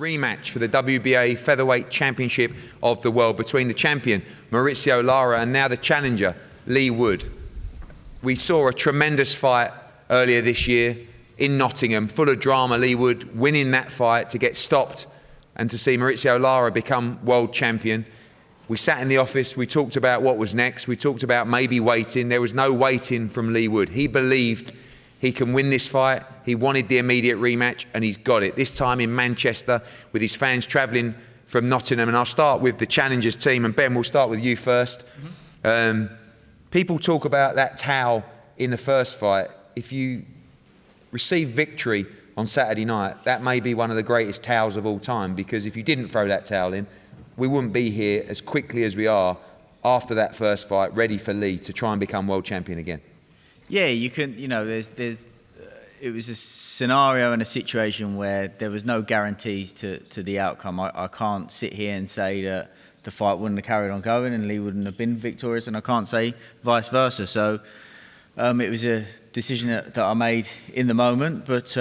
rematch for the WBA Featherweight Championship of the World between the champion, Mauricio Lara, and now the challenger, Leigh Wood. We saw a tremendous fight earlier this year in Nottingham, full of drama. Leigh Wood winning that fight to get stopped and to see Mauricio Lara become world champion. We sat in the office, we talked about what was next, we talked about maybe waiting. There was no waiting from Leigh Wood. He believed he can win this fight. He wanted the immediate rematch, and he's got it. This time in Manchester, with his fans travelling from Nottingham. And I'll start with the challengers team, and Ben, we'll start with you first. People talk about that towel in the first fight. If you receive victory on Saturday night, that may be one of the greatest towels of all time, because if you didn't throw that towel in, we wouldn't be here as quickly as we are after that first fight, ready for Leigh to try and become world champion again. Yeah, you can, you know, it was a scenario and a situation where there was no guarantees to the outcome. I can't sit here and say that the fight wouldn't have carried on going and Leigh wouldn't have been victorious, and I can't say vice versa. So it was a decision that I made in the moment, but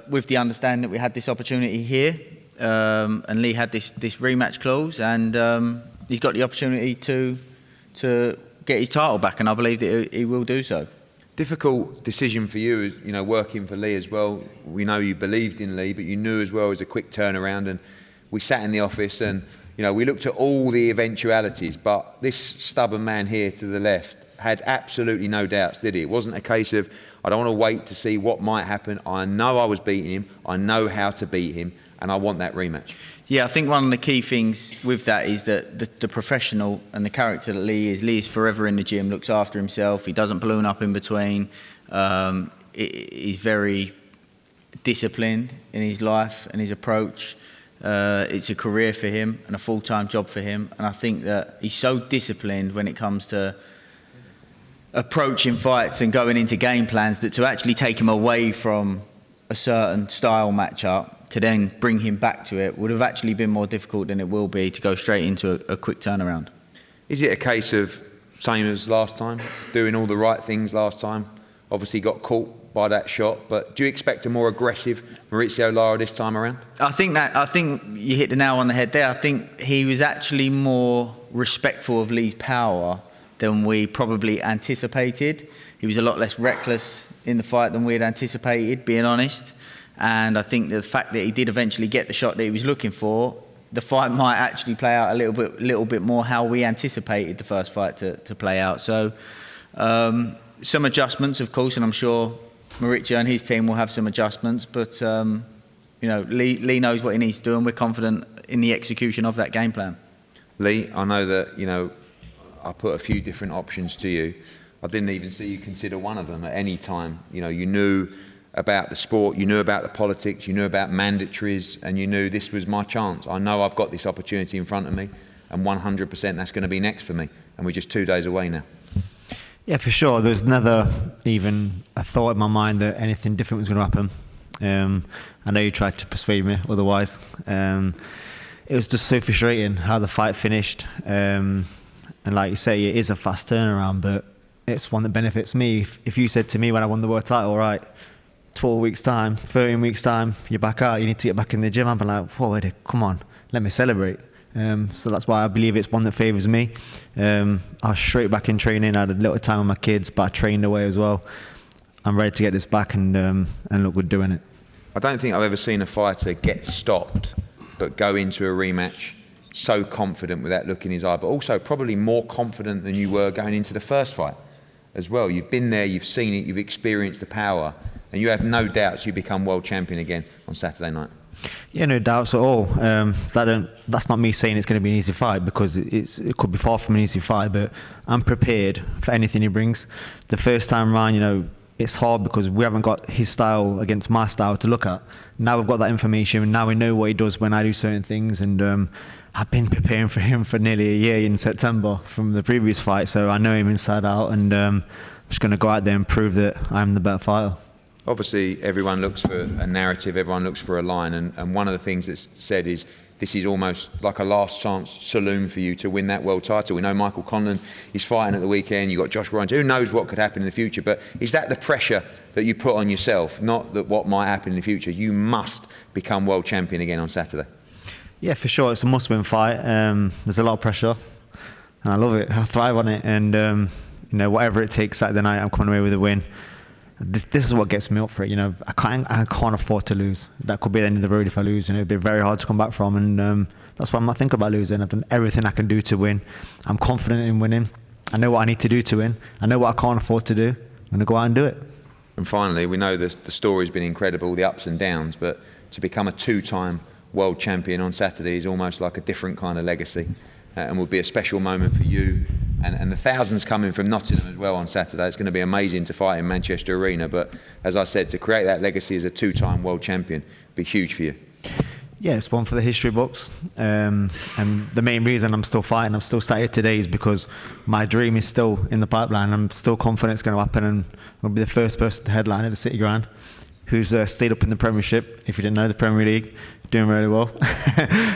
with the understanding that we had this opportunity here, and Leigh had this rematch clause, and he's got the opportunity to get his title back, and I believe that he will do so. Difficult decision for you, you know, working for Leigh as well. We know you believed in Leigh, but you knew as well it was a quick turnaround. And we sat in the office and, you know, we looked at all the eventualities, but this stubborn man here to the left had absolutely no doubts, did he? It wasn't a case of, I don't want to wait to see what might happen. I know I was beating him. I know how to beat him, and I want that rematch. Yeah, I think one of the key things with that is that the professional and the character that Leigh is forever in the gym, looks after himself, he doesn't balloon up in between, he's very disciplined in his life and his approach. It's a career for him and a full-time job for him, and I think that he's so disciplined when it comes to approaching fights and going into game plans, that to actually take him away from a certain style matchup to then bring him back to it would have actually been more difficult than it will be to go straight into a quick turnaround. Is it a case of same as last time, doing all the right things last time? Obviously got caught by that shot, but do you expect a more aggressive Mauricio Lara this time around? I think you hit the nail on the head there. I think he was actually more respectful of Leigh's power than we probably anticipated. He was a lot less reckless in the fight than we had anticipated, being honest. And I think the fact that he did eventually get the shot that he was looking for, the fight might actually play out a little bit more how we anticipated the first fight to play out. So some adjustments, of course, and I'm sure Mauricio and his team will have some adjustments. But you know, Leigh knows what he needs to do, and we're confident in the execution of that game plan. Leigh, I know that, you know, I put a few different options to you. I didn't even see you consider one of them at any time. You know, you knew about the sport, you knew about the politics, you knew about mandatories, and you knew this was my chance. I know I've got this opportunity in front of me, and 100% that's going to be next for me. And we're just 2 days away now. Yeah, for sure. There's never even a thought in my mind that anything different was going to happen. I know you tried to persuade me otherwise. It was just so frustrating how the fight finished. And like you say, it is a fast turnaround, but it's one that benefits me. If you said to me when I won the world title, right, 12 weeks time, 13 weeks time, you're back out, you need to get back in the gym, I'd be like, whoa, Eddie, come on, let me celebrate. So that's why I believe it's one that favours me. I was straight back in training. I had a little time with my kids, but I trained away as well. I'm ready to get this back and look good doing it. I don't think I've ever seen a fighter get stopped but go into a rematch so confident with that look in his eye, but also probably more confident than you were going into the first fight as well. You've been there, you've seen it, you've experienced the power, and you have no doubts you become world champion again on Saturday night. Yeah, no doubts at all. That's not me saying it's going to be an easy fight, because it could be far from an easy fight, but I'm prepared for anything he brings. The first time round, you know, it's hard because we haven't got his style against my style to look at. Now we've got that information, and now we know what he does when I do certain things, and I've been preparing for him for nearly a year in September from the previous fight, so I know him inside out, and I'm just going to go out there and prove that I'm the better fighter. Obviously, everyone looks for a narrative, everyone looks for a line, and one of the things that's said is this is almost like a last chance saloon for you to win that world title. We know Michael Conlan is fighting at the weekend, you've got Josh Ryan, who knows what could happen in the future, but is that the pressure that you put on yourself, not that what might happen in the future? You must become world champion again on Saturday. Yeah, for sure. It's a must-win fight. There's a lot of pressure, and I love it. I thrive on it, and you know, whatever it takes Saturday night, I'm coming away with a win. This is what gets me up for it. You know, I can't afford to lose. That could be the end of the road if I lose. You know, it'd be very hard to come back from, and that's why I'm not thinking about losing. I've done everything I can do to win. I'm confident in winning. I know what I need to do to win. I know what I can't afford to do. I'm going to go out and do it. And finally, we know the story's been incredible, the ups and downs, but to become a two-time world champion on Saturday is almost like a different kind of legacy, and will be a special moment for you and the thousands coming from Nottingham as well on Saturday. It's going to be amazing to fight in Manchester Arena, but as I said, to create that legacy as a two-time world champion would be huge for you. Yeah, it's one for the history books, and the main reason I'm still fighting, I'm still sat here today, is because my dream is still in the pipeline. I'm still confident it's going to happen, and I'll be the first person to headline at the City Ground who's stayed up in the Premiership. If you didn't know, the Premier League, doing really well.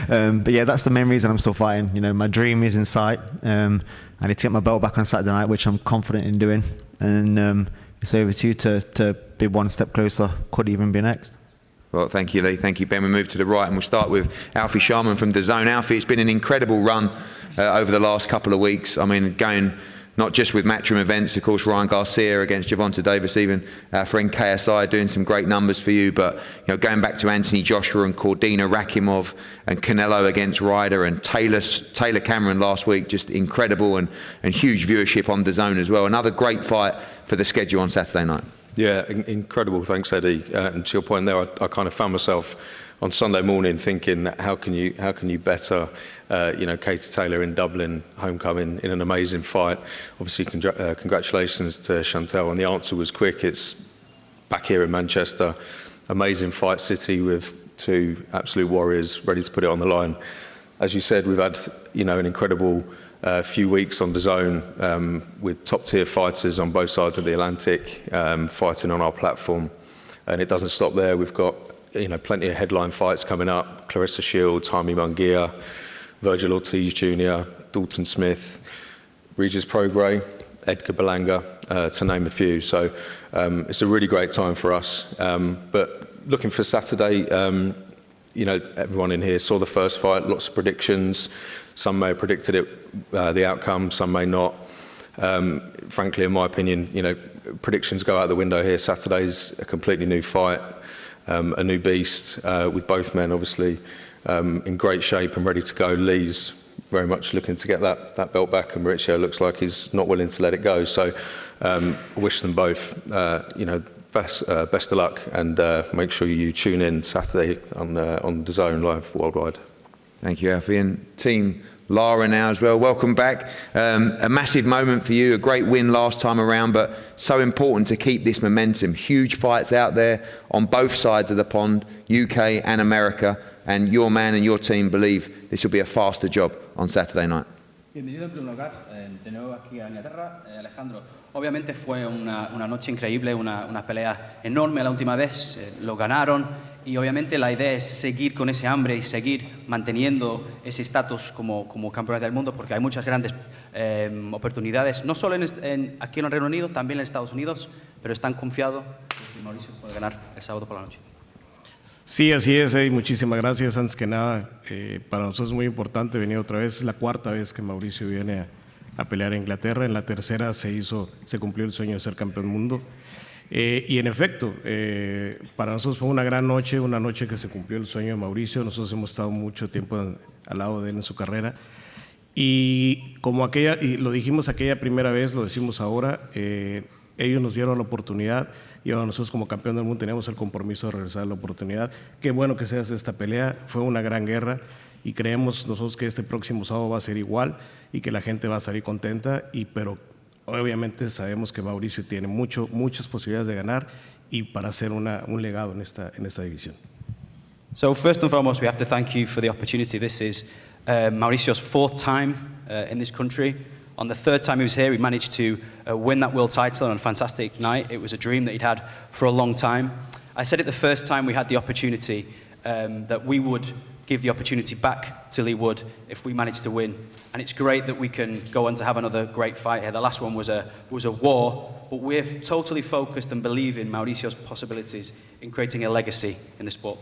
But yeah, that's the main reason I'm still fighting. You know, my dream is in sight. I need to get my belt back on Saturday night, which I'm confident in doing, and it's over to you to be one step closer. Could even be next. Well, thank you, Leigh. Thank you, Ben. We move to the right, and we'll start with Alfie Sharman from DAZN. Alfie, it's been an incredible run over the last couple of weeks. I mean, going not just with Matchroom events, of course, Ryan Garcia against Gervonta Davis, even our friend KSI doing some great numbers for you. But you know, going back to Anthony Joshua and Cordina Rakimov and Canelo against Ryder and Taylor Cameron last week, just incredible and huge viewership on DAZN as well. Another great fight for the schedule on Saturday night. Yeah, incredible. Thanks, Eddie. And to your point there, I kind of found myself on Sunday morning thinking, how can you better, Katie Taylor in Dublin, homecoming in an amazing fight. Obviously, congratulations to Chantel, and the answer was quick. It's back here in Manchester, amazing fight city with two absolute warriors ready to put it on the line. As you said, we've had an incredible few weeks on DAZN with top-tier fighters on both sides of the Atlantic fighting on our platform, and it doesn't stop there. We've got plenty of headline fights coming up: Clarissa Shields, Jaime Munguia, Virgil Ortiz Jr., Dalton Smith, Regis Prograis, Edgar Berlanga, to name a few. So it's a really great time for us. But looking for Saturday, everyone in here saw the first fight, lots of predictions. Some may have predicted it, the outcome, some may not. Frankly, in my opinion, predictions go out the window here. Saturday's a completely new fight, a new beast, with both men obviously in great shape and ready to go. Leigh's very much looking to get that belt back, and Mauricio looks like he's not willing to let it go. So I wish them both, best of luck, and make sure you tune in Saturday on DAZN live worldwide. Thank you, Alfie. And Team Lara now as well. Welcome back. A massive moment for you, a great win last time around, but so important to keep this momentum. Huge fights out there on both sides of the pond, UK and America, and your man and your team believe this will be a faster job on Saturday night. Bienvenido en primer lugar, de nuevo aquí a Inglaterra, Alejandro. Obviamente fue una noche increíble, una pelea enorme la última vez, lo ganaron, y obviamente la idea es seguir con ese hambre y seguir manteniendo ese estatus como campeones del mundo, porque hay muchas grandes oportunidades, no solo aquí en el Reino Unido, también en Estados Unidos, pero están confiados que Mauricio puede ganar el sábado por la noche. Sí, así es, Eddie. Muchísimas gracias. Antes que nada, para nosotros es muy importante venir otra vez. Es la cuarta vez que Mauricio viene a pelear en Inglaterra. En la tercera se cumplió el sueño de ser campeón del mundo. Y en efecto, para nosotros fue una gran noche, una noche que se cumplió el sueño de Mauricio. Nosotros hemos estado mucho tiempo al lado de él en su carrera. Y como y lo dijimos aquella primera vez, lo decimos ahora, ellos nos dieron la oportunidad. Y ahora nosotros como campeón del mundo tenemos el compromiso de regresar la oportunidad. Qué bueno que se hace esta pelea, fue una gran guerra y creemos nosotros que este próximo sábado va a ser igual y que la gente va a salir contenta, pero obviamente sabemos que Mauricio tiene muchas posibilidades de ganar y para hacer un legado en esta división. So first and foremost, we have to thank you for the opportunity. This is Mauricio's fourth time in this country. On the third time he was here, he managed to win that world title on a fantastic night. It was a dream that he'd had for a long time. I said it the first time we had the opportunity that we would give the opportunity back to Leigh Wood if we managed to win. And it's great that we can go on to have another great fight here. The last one was a war, but we're totally focused and believe in Mauricio's possibilities in creating a legacy in the sport.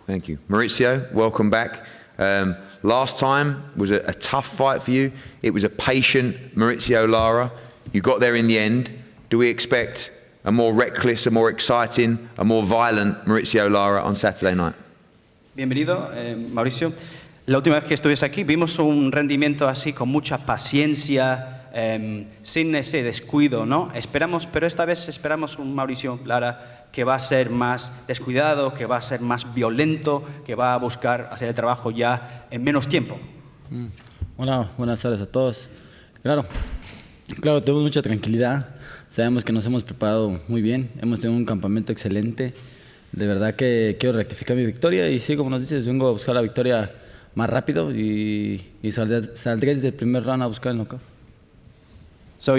Thank you. Mauricio, welcome back. Last time was a tough fight for you. It was a patient Mauricio Lara. You got there in the end. Do we expect a more reckless, a more exciting, a more violent Mauricio Lara on Saturday night? Bienvenido, Mauricio. La última vez que estuviese aquí vimos un rendimiento así con mucha paciencia, sin ese descuido, ¿no? Pero esta vez esperamos un Mauricio Lara que va a ser más descuidado, que va a ser más violento, que va a buscar hacer el trabajo ya en menos tiempo. Hola, buenas tardes a todos. Claro, tenemos mucha tranquilidad. Sabemos que nos hemos preparado muy bien. Hemos tenido un campamento excelente. De verdad que quiero rectificar mi victoria y sí, como nos dices, vengo a buscar la victoria más rápido y saldré desde el primer round a buscar el knockout. So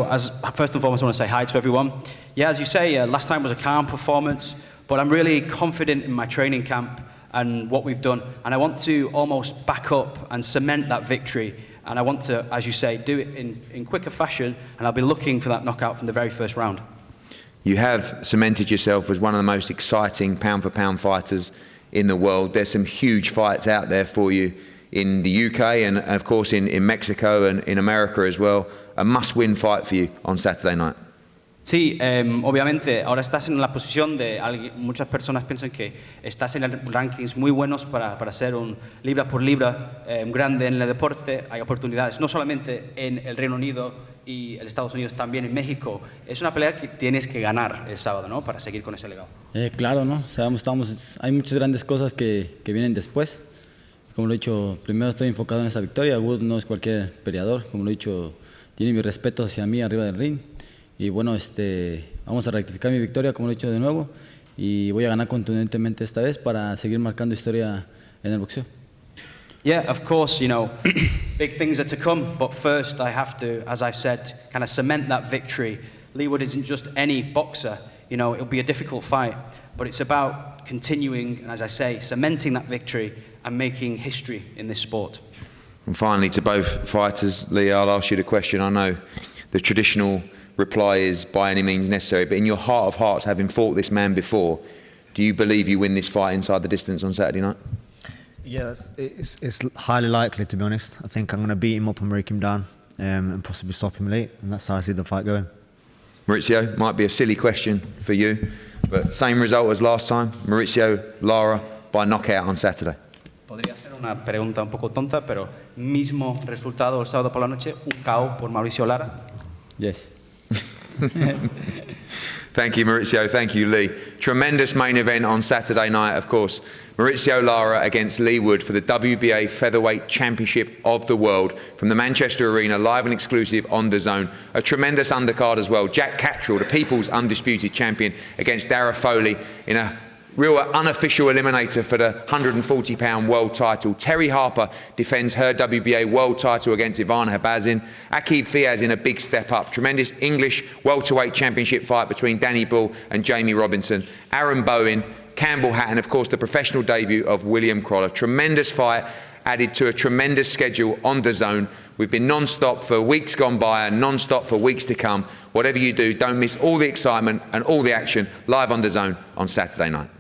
as first and foremost, I want to say hi to everyone. Yeah, as you say, last time was a calm performance, but I'm really confident in my training camp and what we've done, and I want to almost back up and cement that victory, and I want to, as you say, do it in quicker fashion, and I'll be looking for that knockout from the very first round. You have cemented yourself as one of the most exciting pound-for-pound fighters in the world. There's some huge fights out there for you in the UK and of course in Mexico and in America as well. A must-win fight for you on Saturday night. Sí, obviamente, ahora estás en la posición de muchas personas piensan que estás en rankings muy buenos para ser un libra por libra grande en el deporte. Hay oportunidades, no solamente en el Reino Unido y el Estados Unidos, también en México. Es una pelea que tienes que ganar el sábado, ¿no? Para seguir con ese legado. Claro, ¿no? Hay muchas grandes cosas que vienen después. Como lo he dicho, primero estoy enfocado en esa victoria. Wood no es cualquier peleador, como lo he dicho, tiene mi respeto hacia mí arriba del ring. Y bueno, vamos a rectificar mi victoria, como lo he dicho de nuevo, y voy a ganar contundentemente esta vez para seguir marcando historia en el boxeo. Yeah, of course, big things are to come, but first I have to, as I've said, kind of cement that victory. Leigh Wood isn't just any boxer, it'll be a difficult fight, but it's about continuing, and as I say, cementing that victory and making history in this sport. And finally, to both fighters, Leigh, I'll ask you the question. I know the traditional reply is by any means necessary, but in your heart of hearts, having fought this man before, do you believe you win this fight inside the distance on Saturday night? Yeah, it's highly likely, to be honest. I think I'm going to beat him up and break him down and possibly stop him late, and that's how I see the fight going. Mauricio, might be a silly question for you, but same result as last time, Mauricio Lara by knockout on Saturday. Podría ser una pregunta un poco tonta, pero mismo resultado el sábado por la noche, un KO por Mauricio Lara. Yes. Thank you, Mauricio. Thank you, Leigh. Tremendous main event on Saturday night, of course. Mauricio Lara against Leigh Wood for the WBA Featherweight Championship of the World from the Manchester Arena, live and exclusive on DAZN. A tremendous undercard as well. Jack Catterall, the People's Undisputed Champion, against Dara Foley in a real unofficial eliminator for the 140-pound world title. Terry Harper defends her WBA world title against Ivana Habazin. Aqib Fiaz in a big step up. Tremendous English welterweight championship fight between Danny Bull and Jamie Robinson. Aaron Bowen, Campbell Hatton, of course, the professional debut of William Croller. Tremendous fight added to a tremendous schedule on DAZN. We've been non-stop for weeks gone by and non-stop for weeks to come. Whatever you do, don't miss all the excitement and all the action live on DAZN on Saturday night.